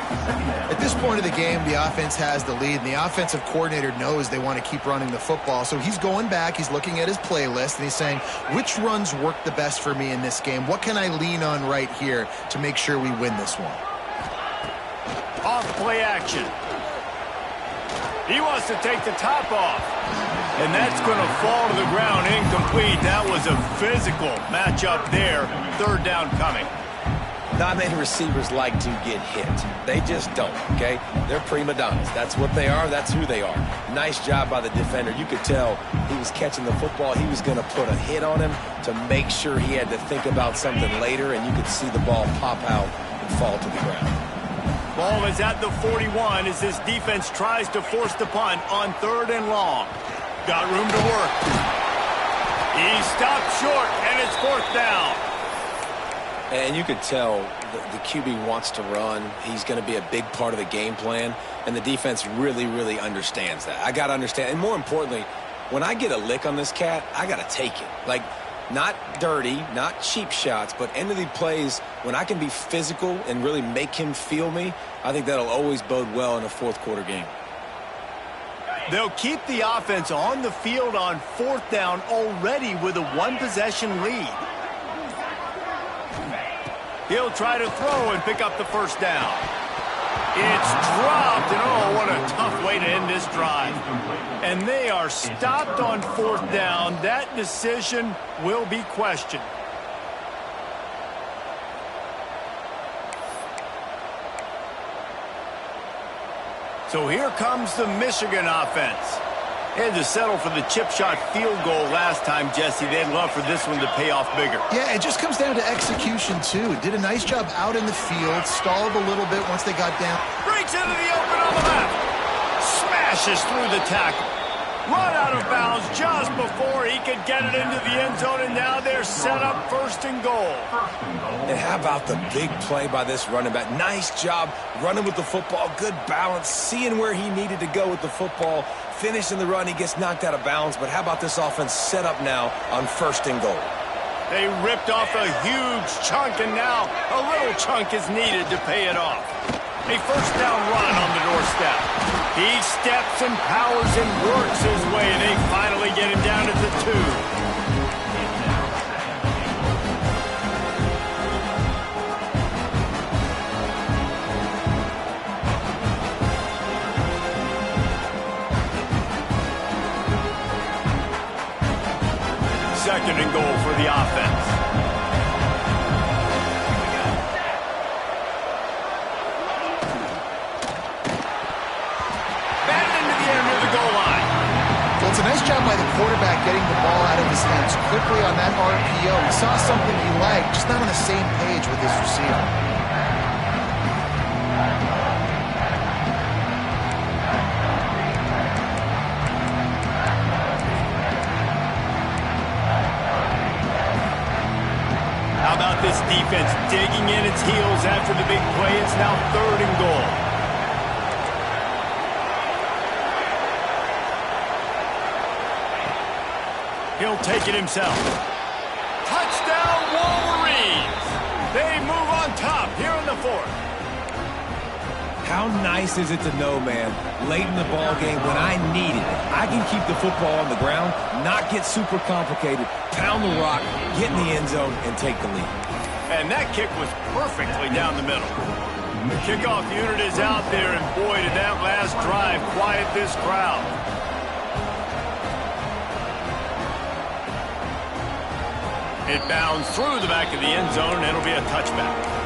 At this point of the game, the offense has the lead, and the offensive coordinator knows they want to keep running the football. So he's going back, he's looking at his playlist, and he's saying, which runs work the best for me in this game? What can I lean on right here to make sure we win this one? Off play action. He wants to take the top off. And that's going to fall to the ground incomplete. That was a physical matchup there. 3rd down coming. Not many receivers like to get hit. They just don't, okay? They're prima donnas. That's what they are. That's who they are. Nice job by the defender. You could tell he was catching the football. He was going to put a hit on him to make sure he had to think about something later, and you could see the ball pop out and fall to the ground. Ball is at the 41 as this defense tries to force the punt on 3rd and long. Got room to work. He stopped short, and it's 4th down. And you could tell the QB wants to run. He's going to be a big part of the game plan, and the defense really, really understands that. I got to understand, and more importantly, when I get a lick on this cat, I got to take it. Like, not dirty, not cheap shots, but end of the plays, when I can be physical and really make him feel me, I think that'll always bode well in a 4th quarter game. They'll keep the offense on the field on 4th down already with a 1-possession lead. He'll try to throw and pick up the 1st down. It's dropped, and oh, what a tough way to end this drive. And they are stopped on 4th down. That decision will be questioned. So here comes the Michigan offense. They had to settle for the chip shot field goal last time, Jesse. They'd love for this one to pay off bigger. Yeah, it just comes down to execution, too. Did a nice job out in the field, stalled a little bit once they got down. Breaks into the open on the left. Smashes through the tackle. Run out of bounds just before he could get it into the end zone, and now they're set up 1st and goal. And how about the big play by this running back? Nice job running with the football, good balance, seeing where he needed to go with the football, finishing the run. He gets knocked out of bounds, but how about this offense set up now on 1st and goal? They ripped off a huge chunk, and now a little chunk is needed to pay it off. A 1st down run on the doorstep. He steps and powers and works his way. They finally get him down at the 2. Second and goal for the offense. Nice job by the quarterback getting the ball out of his hands quickly on that RPO. He saw something he liked, just not on the same page with his receiver. How about this defense digging in its heels after the big play? It's now 3rd and goal. He'll take it himself. Touchdown, Wolverines! They move on top here in the 4th. How nice is it to know, man, late in the ball game when I need it, I can keep the football on the ground, not get super complicated, pound the rock, get in the end zone, and take the lead. And that kick was perfectly down the middle. The kickoff unit is out there, and boy, did that last drive quiet this crowd. It bounds through the back of the end zone, and it'll be a touchback.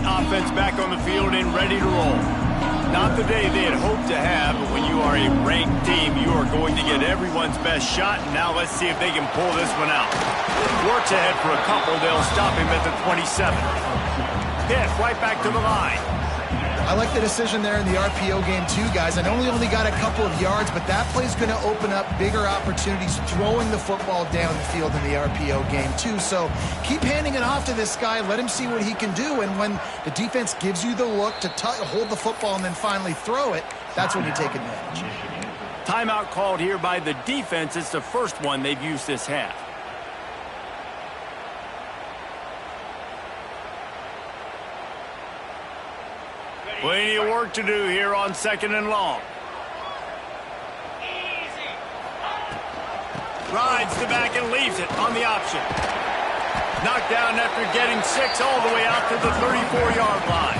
Offense back on the field and ready to roll. Not the day they had hoped to have, but when you are a ranked team, you are going to get everyone's best shot. And now let's see if they can pull this one out. Works ahead for a couple. They'll stop him at the 27. Hit right back to the line. I like the decision there in the RPO game too, guys. I know he only got a couple of yards, but that play's going to open up bigger opportunities throwing the football down the field in the RPO game too. So keep handing it off to this guy. Let him see what he can do. And when the defense gives you the look to hold the football and then finally throw it, that's when you take advantage. Timeout called here by the defense. It's the first one they've used this half. Plenty of work to do here on 2nd and long. Rides the back and leaves it on the option. Knocked down after getting 6 all the way out to the 34-yard line.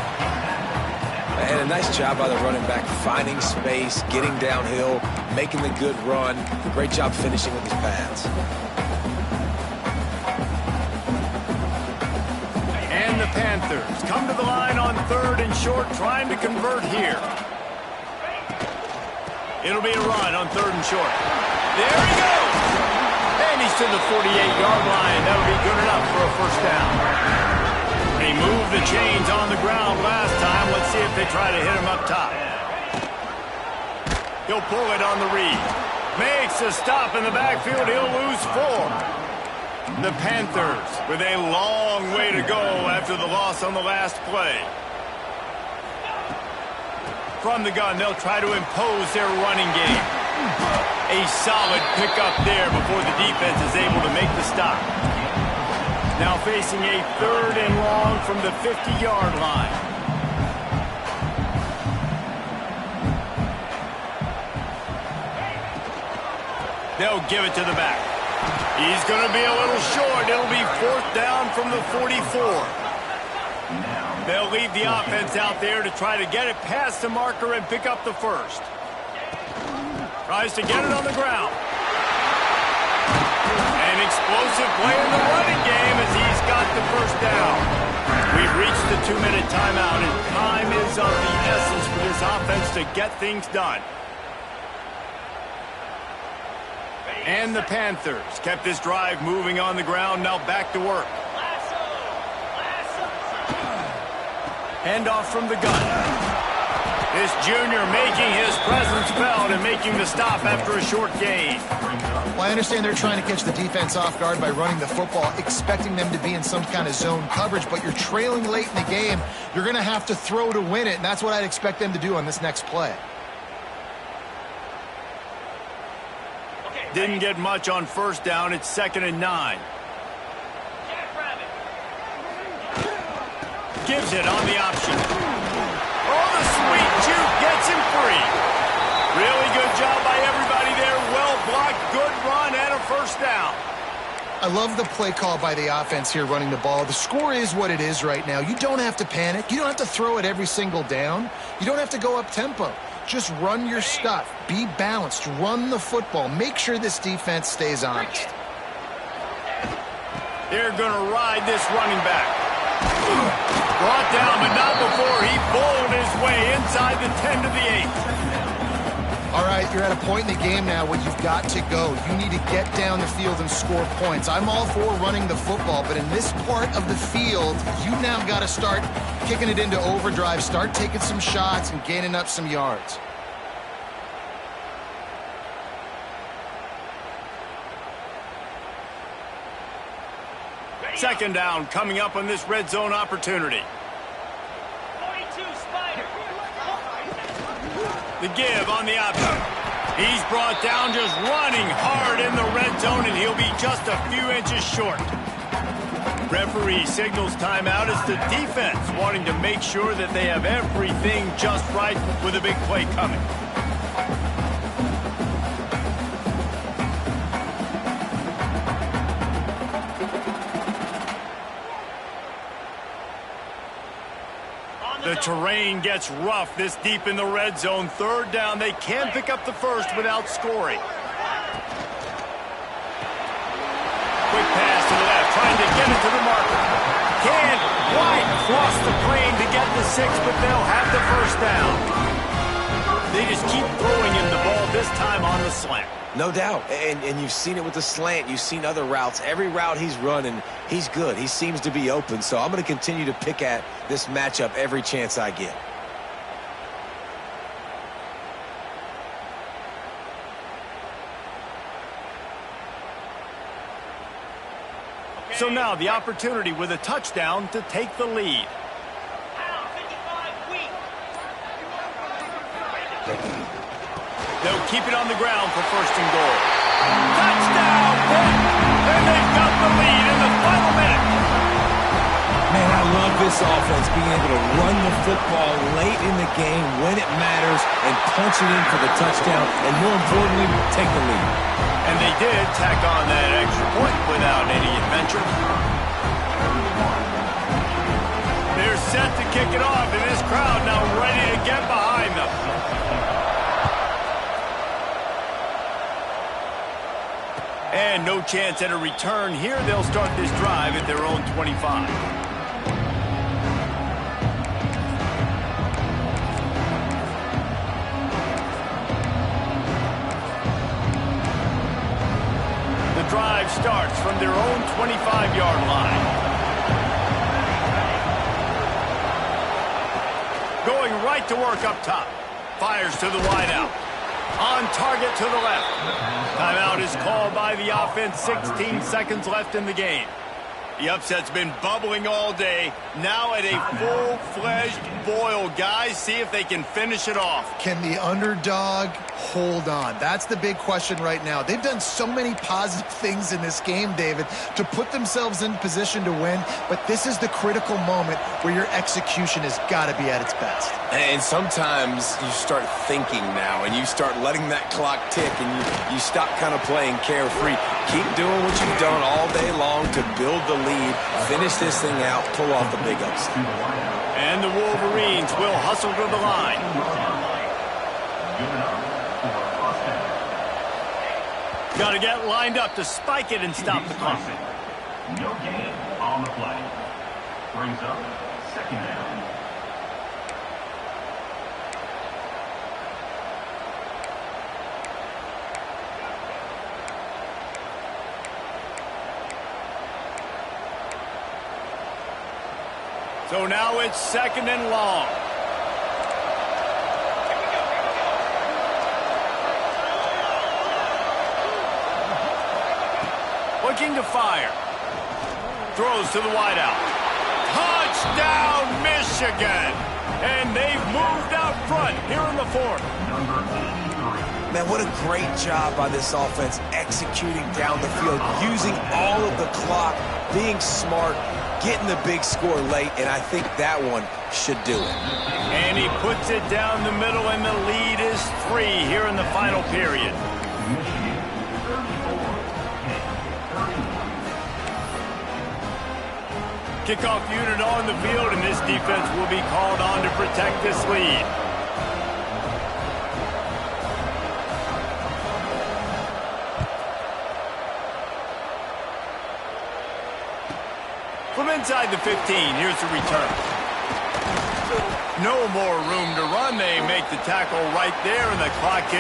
And a nice job by the running back, finding space, getting downhill, making the good run. Great job finishing with his pads. And the Panthers come to the line on 3rd and short, trying to convert here. It'll be a run on 3rd and short. There he goes! And he's to the 48-yard line. That'll be good enough for a first down. They moved the chains on the ground last time. Let's see if they try to hit him up top. He'll pull it on the read. Makes a stop in the backfield. He'll lose 4. The Panthers with a long way to go after the loss on the last play. From the gun, they'll try to impose their running game. A solid pickup there before the defense is able to make the stop. Now facing a 3rd and long from the 50-yard line. They'll give it to the back. He's going to be a little short. It'll be 4th down from the 44. They'll leave the offense out there to try to get it past the marker and pick up the first. Tries to get it on the ground. An explosive play in the running game as he's got the first down. We've reached the 2-minute timeout, and time is of the essence for this offense to get things done. And the Panthers kept this drive moving on the ground, now back to work. Handoff from the gun. This junior making his presence felt and making the stop after a short gain. Well, I understand they're trying to catch the defense off guard by running the football, expecting them to be in some kind of zone coverage, but you're trailing late in the game. You're going to have to throw to win it, and that's what I'd expect them to do on this next play. Didn't get much on 1st down. It's 2nd and 9. Gives it on the option. Oh, the sweet juke gets him free. Really good job by everybody there. Well blocked, good run, and a first down. I love the play call by the offense here running the ball. The score is what it is right now. You don't have to panic. You don't have to throw it every single down. You don't have to go up tempo. Just run your stuff. Be balanced. Run the football. Make sure this defense stays honest. They're going to ride this running back. Brought down, but not before he bowled his way inside the 10 to the 8. All right, you're at a point in the game now where you've got to go. You need to get down the field and score points. I'm all for running the football, but in this part of the field, you now got to start kicking it into overdrive, start taking some shots and gaining up some yards. Second down coming up on this red zone opportunity. The give on the option. He's brought down just running hard in the red zone, and he'll be just a few inches short. Referee signals timeout as the defense wanting to make sure that they have everything just right with a big play coming. The terrain gets rough this deep in the red zone. Third down, they can pick up the first without scoring. Quick pass to the left, trying to get it to the marker. Can't quite cross the plane to get the 6, but they'll have the first down. They just keep throwing him the ball, this time on the slant. No doubt, and you've seen it with the slant. You've seen other routes. Every route he's running, he's good. He seems to be open, so I'm going to continue to pick at this matchup every chance I get. So now the opportunity with a touchdown to take the lead. They'll keep it on the ground for first and goal. Touchdown! And they've got the lead in the final minute. Man, I love this offense, being able to run the football late in the game when it matters and punch it in for the touchdown, and more importantly, take the lead. And they did tack on that extra point without any adventure. They're set to kick it off, and this crowd now ready to get behind them. And no chance at a return here. They'll start this drive at their own 25. The drive starts from their own 25-yard line. Going right to work up top. Fires to the wideout. On target to the left. Timeout is called by the offense. 16 seconds left in the game. The upset's been bubbling all day. Now at a full-fledged boil. Guys, see if they can finish it off. Can the underdog hold on? That's the big question right now. They've done so many positive things in this game, David, to put themselves in position to win, but this is the critical moment where your execution has got to be at its best. And sometimes you start thinking now, and you start letting that clock tick, and you stop kind of playing carefree. Keep doing what you've done all day long to build the lead, finish this thing out, pull off the big upset. And the Wolverines will hustle to the line. Got to get lined up to spike it and stop the clock. No gain on the play. Brings up second down. So now it's second and long. Looking to fire. Throws to the wideout. Touchdown, Michigan! And they've moved out front here in the fourth. Man, what a great job by this offense executing down the field, using all of the clock, being smart, getting the big score late, and I think that one should do it. And he puts it down the middle, and the lead is 3 here in the final period. Kickoff unit on the field, and this defense will be called on to protect this lead. From inside the 15, here's the return. No more room to run. They make the tackle right there, and the clock hits.